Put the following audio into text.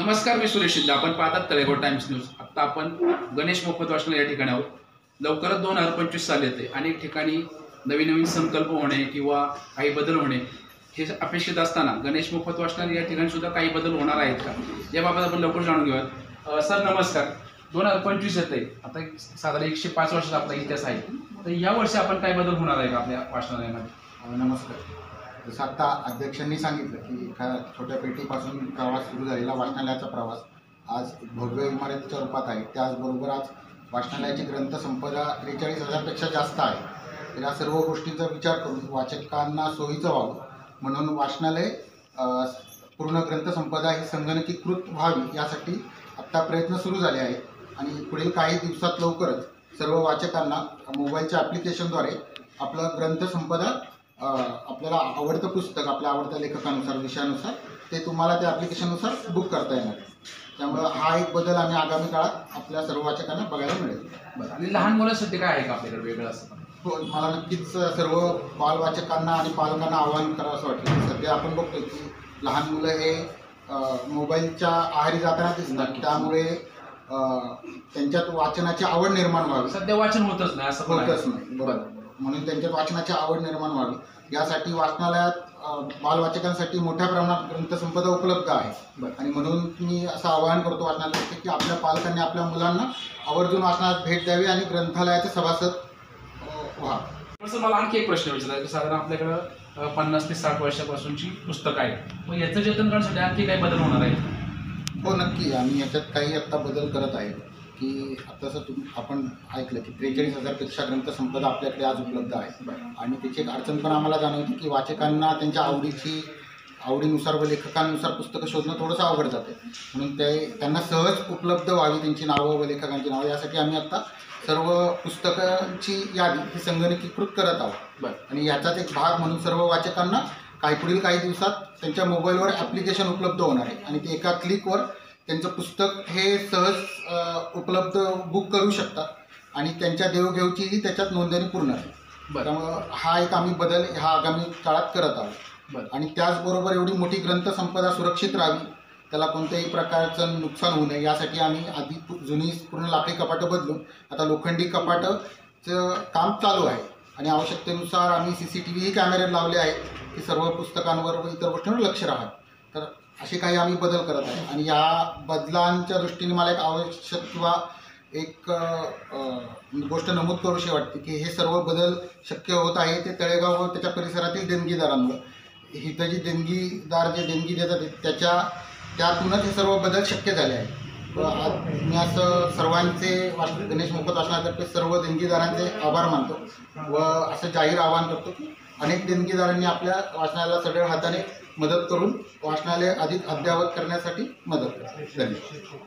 नमस्कार, मी सुरेश शिंदे. आपण पाहतात तळेगाव टाइम्स न्यूज. आता आपण गणेश मोफत वाचनालय या ठिकाणी आहोत. लवकरच 2025 साल येते. अनेक ठिकाणी नवीन नवीन संकल्प होणे किंवा काही बदल होणे हे अपेक्षित असताना गणेश मोफत वाचनालय या ठिकाणी सुद्धा काही बदल होणार आहेत का, याबाबत आपण लवकर जाणून घेऊयात. सर नमस्कार. 2025 येते. आता साधारण 105 वर्षाचा आपला इतिहास आहे. तर या वर्षी आपण काय बदल होणार आहे का आपल्या वाचनालयामध्ये? नमस्कार. जसं आता अध्यक्षांनी सांगितलं की एका छोट्या पेटीपासून प्रवास सुरू झालेला वाचनालयाचा प्रवास आज भव्य इमारतीच्या रूपात आहे. त्याचबरोबर आज वाचनालयाची ग्रंथसंपदा 43,000पेक्षा जास्त आहे. तर या सर्व गोष्टींचा विचार करून वाचकांना सोयीचं व्हावं म्हणून वाचनालय पूर्ण ग्रंथसंपदा ही संगणकीकृत व्हावी यासाठी आत्ता प्रयत्न सुरू झाले आहेत आणि पुढील काही दिवसात लवकरच सर्व वाचकांना मोबाईलच्या ॲप्लिकेशनद्वारे आपलं ग्रंथसंपदा आपल्याला आवडतं पुस्तक आपल्या आवडत्या लेखकानुसार विषयानुसार ते तुम्हाला त्या ॲप्लिकेशननुसार बुक करता येणार. त्यामुळं हा एक बदल आम्ही आगामी काळात आपल्या सर्व वाचकांना बघायला मिळेल. बरं, आणि लहान मुलांसाठी काय आहे का आपल्याकडे वेगळं असं? हो, मला नक्कीच सर्व बालवाचकांना आणि पालकांना आवाहन करावं असं वाटतं. सध्या आपण बघतोय की लहान मुलं हे मोबाईलच्या आहारी जाताना दिसतात. त्यामुळे त्यांच्यात वाचनाची आवड निर्माण व्हावी. सध्या वाचन होतच नाही असं होतच नाही. बरोबर. म्हणून त्यांच्यात वाचनाची आवड निर्माण व्हावी यासाठी वाचनालयात बालवाचकांसाठी मोठ्या प्रमाणात ग्रंथसंपदा उपलब्ध आहे. आणि म्हणून मी असं आवाहन करतो वाचनालयात की आपल्या पालकांनी आपल्या मुलांना आवर्जून वाचनालयात भेट द्यावी आणि ग्रंथालयाचे सभासद व्हा. तसं मला आणखी एक प्रश्न विचारायचा की साधारण आपल्याकडं 50 ते 60 वर्षापासूनची पुस्तकं आहेत. मग याचं जतन करण्यासाठी आणखी काही बदल होणार आहे? हो, नक्की. आम्ही याच्यात काही आत्ता बदल करत आहे की आत्ताचं आपण ऐकलं की 43,000पेक्षा ग्रंथसंपदा आपल्याकडे आज उपलब्ध आहे. आणि त्याची एक अडचण पण आम्हाला जाणवते की वाचकांना त्यांच्या आवडीनुसार व लेखकांनुसार पुस्तकं शोधणं थोडंसं अवघड जाते. म्हणून त्यांना सहज उपलब्ध व्हावी त्यांची नावं व लेखकांची नावं यासाठी आम्ही आत्ता सर्व पुस्तकांची यादी ही संगणकीकृत करत आहोत. आणि याचाच एक भाग म्हणून सर्व वाचकांना पुढील काही दिवसात त्यांच्या मोबाईलवर ॲप्लिकेशन उपलब्ध होणार आहे आणि ते एका क्लिकवर त्यांचं पुस्तक हे सहज उपलब्ध बुक करू शकतात आणि त्यांच्या देवघेवचीही त्याच्यात नोंदणी पूर्ण आहे. त्यामुळं हा एक आम्ही बदल हा आगामी काळात करत आहोत. आणि त्याचबरोबर एवढी मोठी ग्रंथसंपदा सुरक्षित राहावी, त्याला कोणत्याही प्रकारचं नुकसान होऊ नये यासाठी आम्ही आधी जुनी पूर्ण लाकडी कपाटं बदलून आता लोखंडी कपाटंचं काम चालू आहे. आणि आवश्यकतेनुसार आम्ही CCTV कॅमेरे लावले आहेत की सर्व पुस्तकांवर व इतर गोष्टींवर लक्ष राहावं. तर असे काही आम्ही बदल करत आहे. आणि या बदलांच्या दृष्टीने मला एक आवश्यक किंवा एक गोष्ट नमूद करूशी वाटते की हे सर्व बदल शक्य होत आहे ते तळेगाव व त्याच्या परिसरातील देणगीदारांमुळे. इथं जे देणगी देतात त्यातूनच हे सर्व बदल शक्य झाले आहेत. मी असं सर्वांचे गणेश मोफत वाचनालयातर्फे सर्व देणगीदारांचे आभार मानतो व असं जाहीर आवाहन करतो की अनेक देणगीदारांनी आपल्या वाचनालयाला सढळ हाताने मदत करून वाचनालय अधिक अद्ययावत करण्यासाठी मदत करते. धन्यवाद.